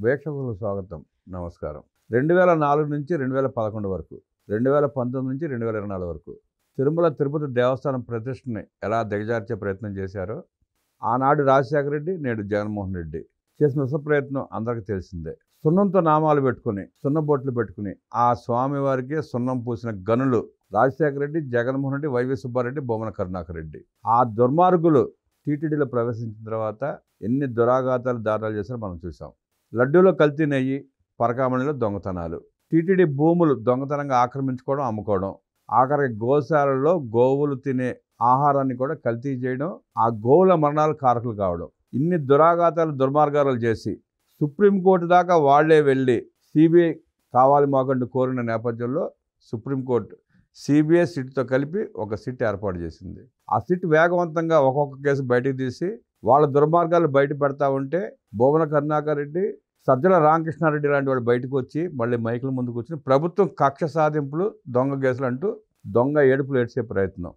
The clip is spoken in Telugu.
వీక్షకులకు స్వాగతం. నమస్కారం. 2004 నుంచి 2011 వరకు, 2019 నుంచి 2024 వరకు తిరుమల తిరుపతి దేవస్థానం ప్రతిష్టని ఎలా దిగజార్చే ప్రయత్నం చేశారో ఆనాడు రాజశేఖర రెడ్డి, నేడు జగన్మోహన్ రెడ్డి చేసిన విశ్వ ప్రయత్నం అందరికీ తెలిసిందే. సున్నంతో నామాలు పెట్టుకుని, సున్నబొట్లు పెట్టుకుని ఆ స్వామివారికి సున్నం పూసిన గనులు రాజశేఖర రెడ్డి, జగన్మోహన్ రెడ్డి, వైవి సుబ్బారెడ్డి, బొమ్మన కరుణాకర్ రెడ్డి. ఆ దుర్మార్గులు టీటీడీలో ప్రవేశించిన తర్వాత ఎన్ని దురాఘాతాలు దారుణాలు చేశారో మనం చూసాం. లడ్డూలో కల్తీ నెయ్యి, పరకామణిలో దొంగతనాలు, టీటీడీ భూములు దొంగతనంగా ఆక్రమించుకోవడం, అమ్ముకోవడం, ఆఖరికి గోశాలలో గోవులు తినే ఆహారాన్ని కూడా కల్తీ చేయడం, ఆ గోవుల మరణాలు కారకులు కావడం, ఇన్ని దురాఘాతాలు దుర్మార్గాలు చేసి సుప్రీంకోర్టు దాకా వాళ్లే వెళ్ళి సిబిఐ కావాలి మాకంటూ కోరిన నేపథ్యంలో సుప్రీంకోర్టు సిబిఐ సిట్తో కలిపి ఒక సిట్ ఏర్పాటు చేసింది. ఆ సిట్ వేగవంతంగా ఒక్కొక్క కేసు బయటకు తీసి వాళ్ళ దుర్మార్గాలు బయట పెడతా ఉంటే బొమ్మన కరుణాకర్ రెడ్డి, సజ్జల రామకృష్ణారెడ్డి లాంటి వాళ్ళు బయటకు వచ్చి మళ్ళీ మైకుల ముందుకు వచ్చి ప్రభుత్వం కక్ష సాధింపులు, దొంగ కేసులు అంటూ దొంగ ఏడుపులు ఏడ్చే ప్రయత్నం.